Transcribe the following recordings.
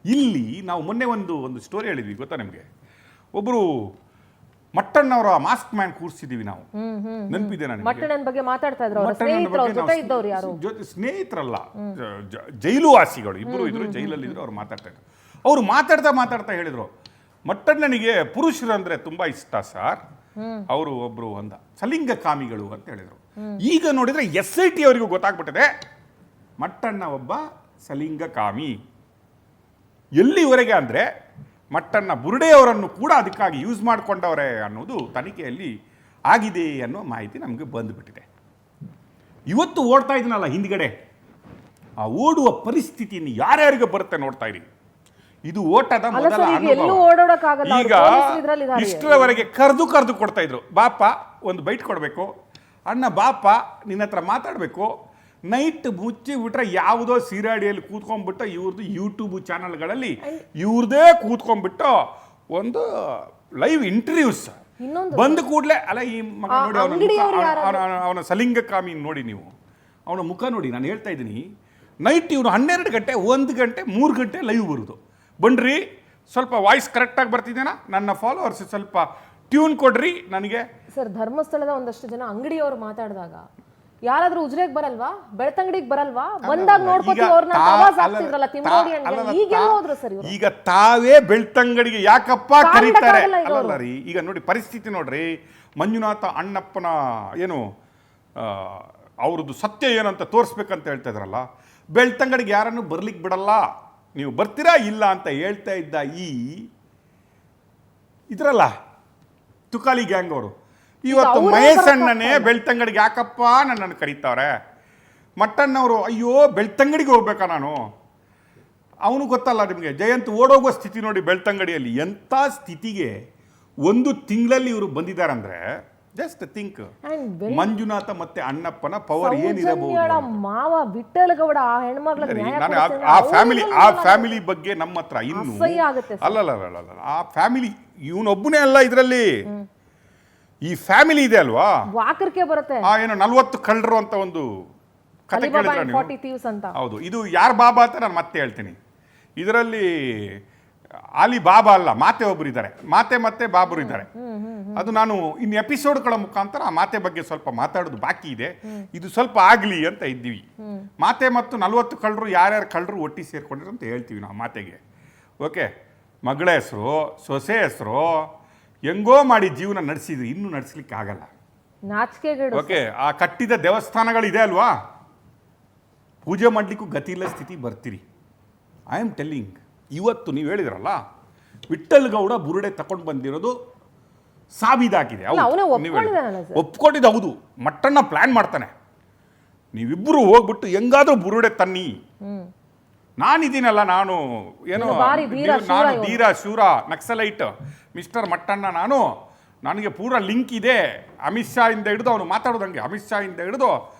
ಇಲ್ಲಿ ನಾವು ಮೊನ್ನೆ ಒಂದು ಸ್ಟೋರಿ ಹೇಳಿದ್ವಿ ಗೊತ್ತಾ ನಿಮಗೆ. ಒಬ್ಬರು ಮಟ್ಟಣ್ಣವರ ಮಾಸ್ಕ್ ಮ್ಯಾನ್ ಕೂರಿಸಿದೀವಿ ನಾವು, ನೆನಪಿದೆ ನನಗೆ. ಮಟ್ಟಣ್ಣನ ಬಗ್ಗೆ ಮಾತಾಡ್ತಾ ಇದ್ರು ಅವರ ಸ್ನೇಹಿತರು, ಅವ್ರ ಜೊತೆ ಇದ್ದವರು ಯಾರು? ಸ್ನೇಹಿತರಲ್ಲ, ಜೈಲು ವಾಸಿಗಳು ಇಬ್ಬರು ಇದ್ರು, ಜೈಲಲ್ಲಿ ಇದ್ರು. ಅವ್ರು ಮಾತಾಡ್ತಾ ಇದ್ರು. ಅವರು ಮಾತಾಡ್ತಾ ಹೇಳಿದ್ರು, ಮಟ್ಟಣ್ಣನಿಗೆ ಪುರುಷರು ಅಂದ್ರೆ ತುಂಬಾ ಇಷ್ಟ ಸರ್, ಅವರು ಒಬ್ರು ಒಂದ ಸಲಿಂಗ ಕಾಮಿಗಳು ಅಂತ ಹೇಳಿದ್ರು. ಈಗ ನೋಡಿದ್ರೆ SIT ಅವರಿಗೂ ಗೊತ್ತಾಗ್ಬಿಟ್ಟಿದೆ ಮಟ್ಟಣ್ಣ ಒಬ್ಬ ಸಲಿಂಗ ಕಾಮಿ. ಎಲ್ಲಿವರೆಗೆ ಅಂದ್ರೆ ಮಟ್ಟಣ್ಣ ಬುರುಡೆಯವರನ್ನು ಕೂಡ ಅದಕ್ಕಾಗಿ ಯೂಸ್ ಮಾಡಿಕೊಂಡವರೇ ಅನ್ನೋದು ತನಿಖೆಯಲ್ಲಿ ಆಗಿದೆ ಅನ್ನೋ ಮಾಹಿತಿ ನಮಗೆ ಬಂದುಬಿಟ್ಟಿದೆ. ಇವತ್ತು ಓಡ್ತಾ ಇದ್ದೀನಲ್ಲ ಹಿಂದ್ಗಡೆ, ಆ ಓಡುವ ಪರಿಸ್ಥಿತಿಯನ್ನು ಯಾರ್ಯಾರಿಗೆ ಬರುತ್ತೆ ನೋಡ್ತಾ ಇರಿ. ಇದು ಓಟದ ಮೊದಲ ಅನುಭವ. ಈಗ ಇಷ್ಟರವರೆಗೆ ಕರೆದು ಕೊಡ್ತಾ ಇದ್ರು, ಬಾಪ ಒಂದು ಬೈಟ್ ಕೊಡಬೇಕು, ಅಣ್ಣ ಬಾಪ ನಿನ್ನ ಹತ್ರ ಮಾತಾಡಬೇಕು. ನೈಟ್ ಮುಚ್ಚಿ ಬಿಟ್ರೆ ಯಾವುದೋ ಸೀರಾಡಿಯಲ್ಲಿ ಕೂತ್ಕೊಂಡ್ಬಿಟ್ಟು ಇವ್ರದ್ದು ಯೂಟ್ಯೂಬ್ ಚಾನಲ್ಗಳಲ್ಲಿ ಇವ್ರದೇ ಕೂತ್ಕೊಂಡ್ಬಿಟ್ಟು ಒಂದು ಲೈವ್ ಇಂಟರ್ವ್ಯೂಸ್ ಬಂದ ಕೂಡಲೇ ಅಲ್ಲ ಈ ಮಗ ನೋಡಿ ಅವನ ಸಲಿಂಗ ಕಾಮಿ ನೋಡಿ, ನೀವು ಅವನ ಮುಖ ನೋಡಿ. ನಾನು ಹೇಳ್ತಾ ಇದ್ದೀನಿ, ನೈಟ್ ಇವನು 12 ಗಂಟೆ 1 ಗಂಟೆ 3 ಗಂಟೆ ಲೈವ್ ಬರೋದು. ಬನ್ರಿ ಸ್ವಲ್ಪ ವಾಯ್ಸ್ ಕರೆಕ್ಟಾಗಿ ಬರ್ತಿದ್ದೇನಾ, ನನ್ನ ಫಾಲೋವರ್ಸ್ ಸ್ವಲ್ಪ ಟ್ಯೂನ್ ಕೊಡ್ರಿ ನನಗೆ. ಸರ್, ಧರ್ಮಸ್ಥಳದ ಒಂದಷ್ಟು ಜನ ಅಂಗಡಿಯವರು ಮಾತಾಡಿದಾಗ ಯಾರಾದ್ರೂ ಉಜ್ರೆಗೆ ಬರಲ್ವಾ, ಬೆಳ್ತಂಗಡಿಗೆ ಬರಲ್ವಾ, ಬಂದಾಗ ನೋಡ್ಕೊತೀವಿ ಅವ್ರನ್ನ ಪ್ರವಾಸ ಆಗ್ತಿದ್ರಲ್ಲ ತಿಮ್ಮೋಡಿ ಅಂತ. ಈಗ ಹೋದ್ರು ಸರ್ ಇವರು. ಈಗ ತಾವೇ ಬೆಳ್ತಂಗಡಿಗೆ ಯಾಕಪ್ಪ ಕರೀತಾರೆ ಅಲ್ಲ ರೀ. ಈಗ ನೋಡಿ ಪರಿಸ್ಥಿತಿ ನೋಡ್ರಿ, ಮಂಜುನಾಥ ಅಣ್ಣಪ್ಪನ ಏನು ಅವ್ರದ್ದು ಸತ್ಯ ಏನಂತ ತೋರಿಸ್ಬೇಕಂತ ಹೇಳ್ತಾ ಇದ್ರಲ್ಲ, ಬೆಳ್ತಂಗಡಿಗೆ ಯಾರನ್ನು ಬರ್ಲಿಕ್ಕೆ ಬಿಡಲ್ಲ, ನೀವು ಬರ್ತೀರಾ ಇಲ್ಲ ಅಂತ ಹೇಳ್ತಾ ಇದ್ದ ಈ ಇದ್ರಲ್ಲ ತುಕಾಲಿ ಗ್ಯಾಂಗ್ ಅವರು, ಇವತ್ತು ಮಹೇಶಣ್ಣನೇ ಬೆಳ್ತಂಗಡಿಗೆ ಯಾಕಪ್ಪ ನನ್ನನ್ನು ಕರೀತಾರೆ. ಮಟ್ಟಣ್ಣವರು ಅಯ್ಯೋ ಬೆಳ್ತಂಗಡಿಗೆ ಹೋಗ್ಬೇಕಾ ನಾನು, ಅವನು ಗೊತ್ತಲ್ಲ ನಿಮಗೆ, ಜಯಂತ್ ಓಡೋಗುವ ಸ್ಥಿತಿ ನೋಡಿ ಬೆಳ್ತಂಗಡಿಯಲ್ಲಿ. ಎಂಥ ಸ್ಥಿತಿಗೆ 1 ತಿಂಗಳಲ್ಲಿ ಇವರು ಬಂದಿದ್ದಾರೆ ಅಂದ್ರೆ ಜಸ್ಟ್ ಥಿಂಕ್. ಮಂಜುನಾಥ ಮತ್ತೆ ಅಣ್ಣಪ್ಪನ ಪವರ್ ಏನಿರಬಹುದು. ಮಾವ ವಿಠಲ್ ಗೌಡ ಆ ಹೆಣ್ಮಗಳ ಆ ಫ್ಯಾಮಿಲಿ ಬಗ್ಗೆ ನಮ್ಮ ಹತ್ರ ಇನ್ನು ಅಲ್ಲಲ್ಲ, ಆ ಫ್ಯಾಮಿಲಿ ಇವನೊಬ್ಬನೇ ಅಲ್ಲ ಇದರಲ್ಲಿ, ಈ ಫ್ಯಾಮಿಲಿ ಇದೆ ಅಲ್ವಾ, ವಾಕರ್ಕೆ ಬರುತ್ತೆ. ಏನು 40 ಕಳ್ಳರು ಅಂತ ಒಂದು ಕತೆ ಕೇಳಿದ್ರೆ ನೀವು? ಹೌದು, ಇದು ಯಾರ್ ಬಾಬಾ ಅಂತ ನಾನು ಮತ್ತೆ ಹೇಳ್ತೀನಿ. ಇದರಲ್ಲಿ ಆಲಿ ಬಾಬಾ ಅಲ್ಲ, ಮಾತೆ ಒಬ್ರು ಇದ್ದಾರೆ, ಮಾತೆ ಮತ್ತೆ ಬಾಬರು ಇದ್ದಾರೆ. ಅದು ನಾನು ಇನ್ನು ಎಪಿಸೋಡ್ಗಳ ಮುಖಾಂತರ ಆ ಮಾತೆ ಬಗ್ಗೆ ಸ್ವಲ್ಪ ಮಾತಾಡೋದು ಬಾಕಿ ಇದೆ. ಇದು ಸ್ವಲ್ಪ ಆಗ್ಲಿ ಅಂತ ಇದ್ದೀವಿ. ಮಾತೆ ಮತ್ತು 40 ಕಳ್ಳರು ಯಾರ್ಯಾರು ಕಳ್ಳರು ಒಟ್ಟಿ ಸೇರ್ಕೊಂಡಿರು ಅಂತ ಹೇಳ್ತೀವಿ ನಾವು ಮಾತೆಗೆ. ಓಕೆ, ಮಗಳ ಹೆಸರು, ಸೊಸೆ ಹೆಸರು, ಹೆಂಗೋ ಮಾಡಿ ಜೀವನ ನಡೆಸಿದ್ರಿ, ಇನ್ನೂ ನಡೆಸಲಿಕ್ಕೆ ಆಗಲ್ಲ. ಓಕೆ, ಆ ಕಟ್ಟಿದ ದೇವಸ್ಥಾನಗಳಿದೆ ಅಲ್ವಾ, ಪೂಜೆ ಮಾಡಲಿಕ್ಕೂ ಗತಿ ಇಲ್ಲ ಸ್ಥಿತಿ ಬರ್ತೀರಿ. I am telling. ಇವತ್ತು ನೀವು ಹೇಳಿದ್ರಲ್ಲ, ವಿಠಲ್ ಗೌಡ ಬುರುಡೆ ತಗೊಂಡು ಬಂದಿರೋದು ಸಾಬೀದಾಗಿದೆ. ಒಪ್ಕೊಂಡಿದ್ದು ಹೌದು. ಮಟ್ಟಣ್ಣ ಪ್ಲಾನ್ ಮಾಡ್ತಾನೆ, ನೀವಿಬ್ಬರು ಹೋಗ್ಬಿಟ್ಟು ಹೆಂಗಾದ್ರೂ ಬುರುಡೆ ತನ್ನಿ, ನಾನಿದ್ದೀನಲ್ಲ, ನಾನು ಏನೋ ನಾನು ಧೀರ ಶೂರ ನಕ್ಸಲೈಟ್ ಮಿಸ್ಟರ್ ಮಟ್ಟಣ್ಣ, ನನಗೆ ಪೂರ ಲಿಂಕ್ ಇದೆ. ಅಮಿತ್ ಶಾ ಇಂದ ಹಿಡಿದು ಅವನು ಮಾತಾಡೋದಂಗೆ, ಅಮಿತ್ ಶಾ ಇಂದ ಹಿಡಿದು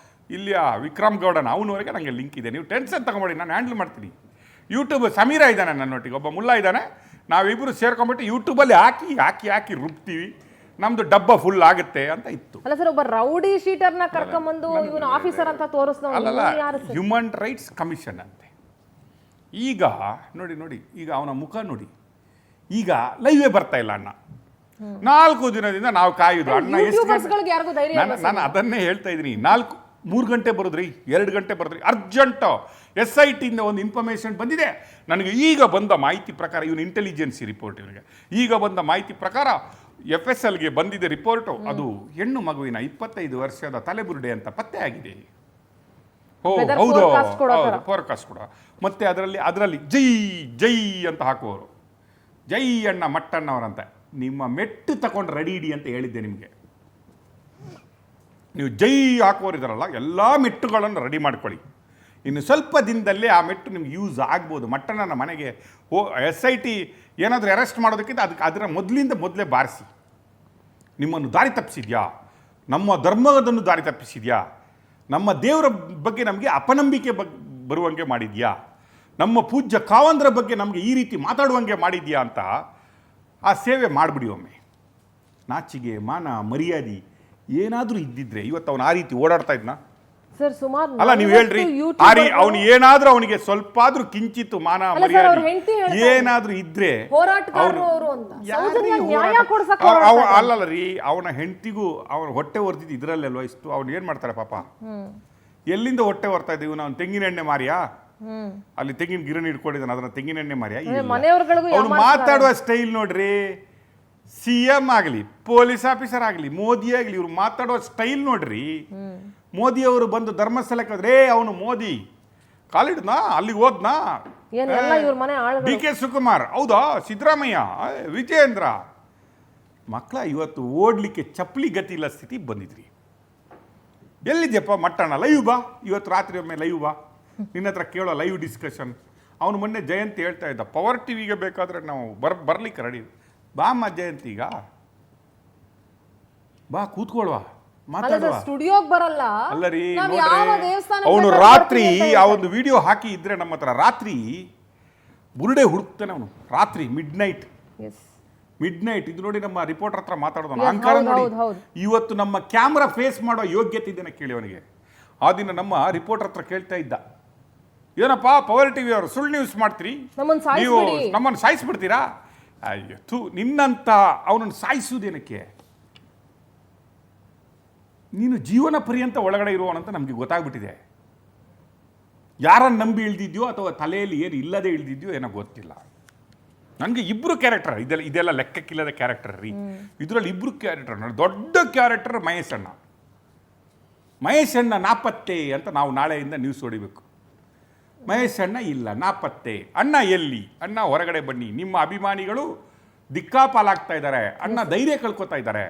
ಇಲ್ಲಿಯ ವಿಕ್ರಮ್ ಗೌಡನ ಅವನವರೆಗೆ ನನಗೆ ಲಿಂಕ್ ಇದೆ. ನೀವು ಟೆನ್ಷನ್ ತಗೊಂಬೇಡಿ, ನಾನು ಹ್ಯಾಂಡಲ್ ಮಾಡ್ತೀನಿ. ಯೂಟ್ಯೂಬ್ ಸಮೀರಾ ಇದ್ದಾನೆ ನನ್ನೊಟ್ಟಿಗೆ, ಒಬ್ಬ ಮುಲ್ಲಾ ಇದ್ದಾನೆ. ನಾವಿಬ್ಬರು ಸೇರ್ಕೊಂಡ್ಬಿಟ್ಟು ಯೂಟ್ಯೂಬಲ್ಲಿ ಹಾಕಿ ರುಬ್ತೀವಿ, ನಮ್ದು ಡಬ್ಬ ಫುಲ್ ಆಗುತ್ತೆ ಅಂತ ಇತ್ತು. ಅಲ್ಲ ಸರ್, ಒಬ್ಬ ರೌಡಿ ಶೀಟರ್ನ ಕರ್ಕೊಂಡ್ಬಂದು ಇವನು ಆಫೀಸರ್ ಅಂತ ತೋರಿಸ್ದವ ಅಲ್ಲಲ್ಲ, ಹ್ಯೂಮನ್ ರೈಟ್ಸ್ ಕಮಿಷನ್ ಅಂತೆ. ಈಗ ನೋಡಿ, ಈಗ ಅವನ ಮುಖ ನೋಡಿ, ಈಗ ಲೈವೇ ಬರ್ತಾ ಇಲ್ಲ ಅಣ್ಣ. 4 ದಿನದಿಂದ ನಾವು ಕಾಯುದು ಅಣ್ಣ ಎಷ್ಟು. ನಾನು ಅದನ್ನೇ ಹೇಳ್ತಾ ಇದ್ದೀನಿ, 3 ಗಂಟೆ ಬರೋದ್ರಿ, 2 ಗಂಟೆ ಬರೋದ್ರಿ, ಅರ್ಜೆಂಟ್ SIT ಇಂದ ಒಂದು ಇನ್ಫಾರ್ಮೇಷನ್ ಬಂದಿದೆ ನನಗೆ. ಈಗ ಬಂದ ಮಾಹಿತಿ ಪ್ರಕಾರ, ಇವನು ಇಂಟೆಲಿಜೆನ್ಸಿ ರಿಪೋರ್ಟ್, ಇವನಿಗೆ ಈಗ ಬಂದ ಮಾಹಿತಿ ಪ್ರಕಾರ FSLಗೆ ಬಂದಿದೆ ರಿಪೋರ್ಟು. ಅದು ಹೆಣ್ಣು ಮಗುವಿನ 25 ವರ್ಷದ ತಲೆಬುರುಡೆ ಅಂತ ಪತ್ತೆ ಆಗಿದೆ. ಹೌದು, ಫೋರ್ಕಾಸ್ಟ್ ಕೂಡ. ಮತ್ತೆ ಅದರಲ್ಲಿ ಜೈ ಅಂತ ಹಾಕುವವರು, ಜೈ ಅಣ್ಣ ಮಟ್ಟಣ್ಣವರಂತ. ನಿಮ್ಮ ಮೆಟ್ಟು ತಗೊಂಡು ರೆಡಿ ಇಡಿ ಅಂತ ಹೇಳಿದ್ದೆ ನಿಮಗೆ. ನೀವು ಜೈ ಹಾಕುವವರಿದಾರಲ್ಲ, ಎಲ್ಲ ಮೆಟ್ಟುಗಳನ್ನು ರೆಡಿ ಮಾಡ್ಕೊಳ್ಳಿ. ಇನ್ನು ಸ್ವಲ್ಪ ದಿನದಲ್ಲೇ ಆ ಮೆಟ್ಟು ನಿಮ್ಗೆ ಯೂಸ್ ಆಗ್ಬೋದು. ಮಟ್ಟಣ್ಣನ ಮನೆಗೆ SIT ಏನಾದರೂ ಅರೆಸ್ಟ್ ಮಾಡೋದಕ್ಕಿಂತ ಅದರ ಮೊದಲೇ ಬಾರಿಸಿ, ನಿಮ್ಮನ್ನು ದಾರಿ ತಪ್ಪಿಸಿದ್ಯಾ, ನಮ್ಮ ಧರ್ಮದನ್ನು ದಾರಿ ತಪ್ಪಿಸಿದ್ಯಾ, ನಮ್ಮ ದೇವರ ಬಗ್ಗೆ ನಮಗೆ ಅಪನಂಬಿಕೆ ಬರುವಂಗೆ ಮಾಡಿದ್ಯಾ, ನಮ್ಮ ಪೂಜ್ಯ ಕಾವಂದ್ರ ಬಗ್ಗೆ ನಮಗೆ ಈ ರೀತಿ ಮಾತಾಡುವಂಗೆ ಮಾಡಿದ್ಯಾ ಅಂತ ಆ ಸೇವೆ ಮಾಡಿಬಿಡಿ ಒಮ್ಮೆ. ನಾಚಿಗೆ ಮಾನ ಮರ್ಯಾದೆ ಏನಾದರೂ ಇದ್ದಿದ್ರೆ ಇವತ್ತು ಅವನು ಆ ರೀತಿ ಓಡಾಡ್ತಾ ಇದ್ನ? ಸರ್ ಸುಮಾರು ಅಲ್ಲ ನೀವು ಹೇಳ್ರಿ ಅವನು ಏನಾದ್ರೂ ಅವನಿಗೆ ಸ್ವಲ್ಪ ಆದ್ರೂ ಕಿಂಚಿತ್ತು ಮಾನ ಮರ್ಯಾದೆ ಏನಾದ್ರೂ ಇದ್ರೆ ಅಲ್ಲಲ್ಲ ರೀ, ಅವನ ಹೆಂಡತಿಗೂ ಅವನ ಹೊಟ್ಟೆ ಹೊರ್ತಿದ್ದು ಇದ್ರಲ್ಲಿ ಅಲ್ವಾ ಇಷ್ಟು. ಅವ್ನು ಏನ್ ಮಾಡ್ತಾರೆ ಪಾಪ, ಎಲ್ಲಿಂದ ಹೊಟ್ಟೆ ಹೊರ್ತಾ ಇದ್ದೀವಿ ನಾವು? ತೆಂಗಿನ ಎಣ್ಣೆ ಮಾರಿಯಾ? ಅಲ್ಲಿ ತೆಂಗಿನ ಗಿರಣಿ ಇಟ್ಕೊಂಡಿದ್ದಾನೆ, ಅದನ್ನ ತೆಂಗಿನ ಎಣ್ಣೆ ಮಾರಿಯಾ? ಅವ್ನು ಮಾತಾಡುವ ಸ್ಟೈಲ್ ನೋಡ್ರಿ, CM ಆಗಲಿ, ಪೊಲೀಸ್ ಆಫೀಸರ್ ಆಗಲಿ, ಮೋದಿ ಆಗಲಿ, ಇವ್ರು ಮಾತಾಡೋ ಸ್ಟೈಲ್ ನೋಡ್ರಿ. ಮೋದಿ ಅವರು ಬಂದು ಧರ್ಮಸ್ಥಳಕ್ಕೆ ಹೋದ್ರೆ ಅವನು ಮೋದಿ ಕಾಲಿಡ್ನಾ, ಅಲ್ಲಿಗೆ ಹೋದ್ನಾ? DK ಶಿವಕುಮಾರ್ ಹೌದಾ, ಸಿದ್ದರಾಮಯ್ಯ, ವಿಜಯೇಂದ್ರ ಮಕ್ಕಳ ಇವತ್ತು ಓಡ್ಲಿಕ್ಕೆ ಚಪ್ಪಲಿ ಗತಿ ಇಲ್ಲ ಸ್ಥಿತಿ ಬಂದಿದ್ರಿ. ಎಲ್ಲಿದ್ಯಪ್ಪ ಮಟ್ಟಣ್ಣ? ಲೈವ್ ಬಾ, ಇವತ್ತು ರಾತ್ರಿ ಒಮ್ಮೆ ಲೈವ್ ಬಾ, ನಿನ್ನ ಹತ್ರ ಕೇಳೋ ಲೈವ್ ಡಿಸ್ಕಷನ್. ಅವನು ಮೊನ್ನೆ ಜಯಂತಿ ಹೇಳ್ತಾ ಇದ್ದ, ಪವರ್ ಟಿವಿಗೆ ಬೇಕಾದ್ರೆ ನಾವು ಬರ್ಲಿಕ್ಕೆ ರೆಡಿ. ಬಾ ಅಮ್ಮ ಜಯಂತಿ, ಈಗ ಬಾ ಕೂತ್ಕೊಳ್ವಾ, ಮಾತಾಡುವ. ಸ್ಟುಡಿಯೋಗೆ ಬರಲ್ಲ. ಅಲ್ಲ ರೀ, ಅವನು ರಾತ್ರಿ ಆ ಒಂದು ವಿಡಿಯೋ ಹಾಕಿ ಇದ್ರೆ ನಮ್ಮ ಹತ್ರ, ರಾತ್ರಿ ಬುರುಡೆ ಹುಡುಕ್ತಾನೆ ಅವನು, ರಾತ್ರಿ ಮಿಡ್ ನೈಟ್. ಇದು ನೋಡಿ ನಮ್ಮ ರಿಪೋರ್ಟರ್ ಹತ್ರ ಮಾತಾಡೋದು ಅಹಂಕಾರ ನೋಡಿ. ಇವತ್ತು ನಮ್ಮ ಕ್ಯಾಮ್ರಾ ಫೇಸ್ ಮಾಡೋ ಯೋಗ್ಯತೆ ಇದನ್ನ ಕೇಳಿ ಅವನಿಗೆ. ಆ ದಿನ ನಮ್ಮ ರಿಪೋರ್ಟರ್ ಹತ್ರ ಕೇಳ್ತಾ ಇದ್ದ, ಏನಪ್ಪ ಪವರ್ ಟಿವಿ ಅವರು ಸುಳ್ಳು ನ್ಯೂಸ್ ಮಾಡ್ತೀರಿ, ನೀವು ನಮ್ಮನ್ನು ಸಾಯಿಸ್ಬಿಡ್ತೀರಾ? ಅಯ್ಯೋ ನಿನ್ನಂತ ಅವನನ್ನು ಸಾಯಿಸುವುದೇನಕ್ಕೆ? ನೀನು ಜೀವನ ಪರ್ಯಂತ ಒಳಗಡೆ ಇರುವವನಂತ ನಮಗೆ ಗೊತ್ತಾಗ್ಬಿಟ್ಟಿದೆ. ಯಾರನ್ನು ನಂಬಿ ಇಳ್ದಿದ್ಯೋ ಅಥವಾ ತಲೆಯಲ್ಲಿ ಏನು ಇಲ್ಲದೆ ಇಳ್ದಿದ್ಯೋ ಏನೋ ಗೊತ್ತಿಲ್ಲ. ನನಗೆ ಇಬ್ಬರು ಕ್ಯಾರೆಕ್ಟರ್, ಇದೆಲ್ಲ ಲೆಕ್ಕಕ್ಕಿಲ್ಲದ ಕ್ಯಾರೆಕ್ಟರ್ ರೀ. ಇದರಲ್ಲಿ ಇಬ್ಬರು ಕ್ಯಾರೆಕ್ಟರ್, ದೊಡ್ಡ ಕ್ಯಾರೆಕ್ಟರ್ ಮಹೇಶ್ ಅಣ್ಣ ನಾಪತ್ತೆ ಅಂತ ನಾವು ನಾಳೆಯಿಂದ ನ್ಯೂಸ್ ಹೊಡಿಬೇಕು. ಮಹೇಶ್ ಅಣ್ಣ ಇಲ್ಲ, ನಾಪತ್ತೆ. ಅಣ್ಣ ಎಲ್ಲಿ? ಅಣ್ಣ ಹೊರಗಡೆ ಬನ್ನಿ, ನಿಮ್ಮ ಅಭಿಮಾನಿಗಳು ದಿಕ್ಕಾಪಾಲಾಗ್ತಾ ಇದ್ದಾರೆ, ಅಣ್ಣ ಧೈರ್ಯ ಕಳ್ಕೊತಾ ಇದ್ದಾರೆ.